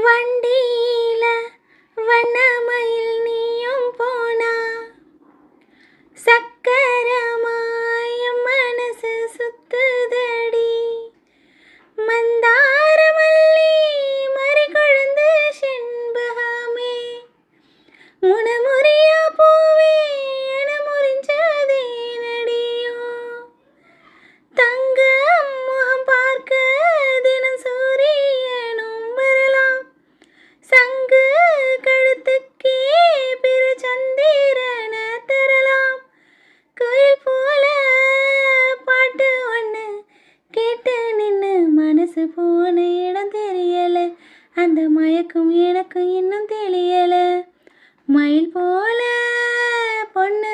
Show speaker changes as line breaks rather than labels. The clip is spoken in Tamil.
வண்டியில வண்ணமயில் நீயும் போனா சக்கரமாயம் மனசு சுத்துதடி மந்தார மல்லி மறி கொழுந்து செண்பகமே முனமுறியா பூவே என முறிஞ்சதே நடியோ தங்கம் முகம் பார்க்க தினம் சூரியனும் வரலாம் சங்கு கழுத்துக்கே பிற சந்திரன தரலாம் கோயில் போல பாட்டு ஒன்று கேட்டு நின்று மனசு போன இடம் தெரியல அந்த மயக்கம் எனக்கு இன்னும் தெரியல மயில் போல பொண்ணு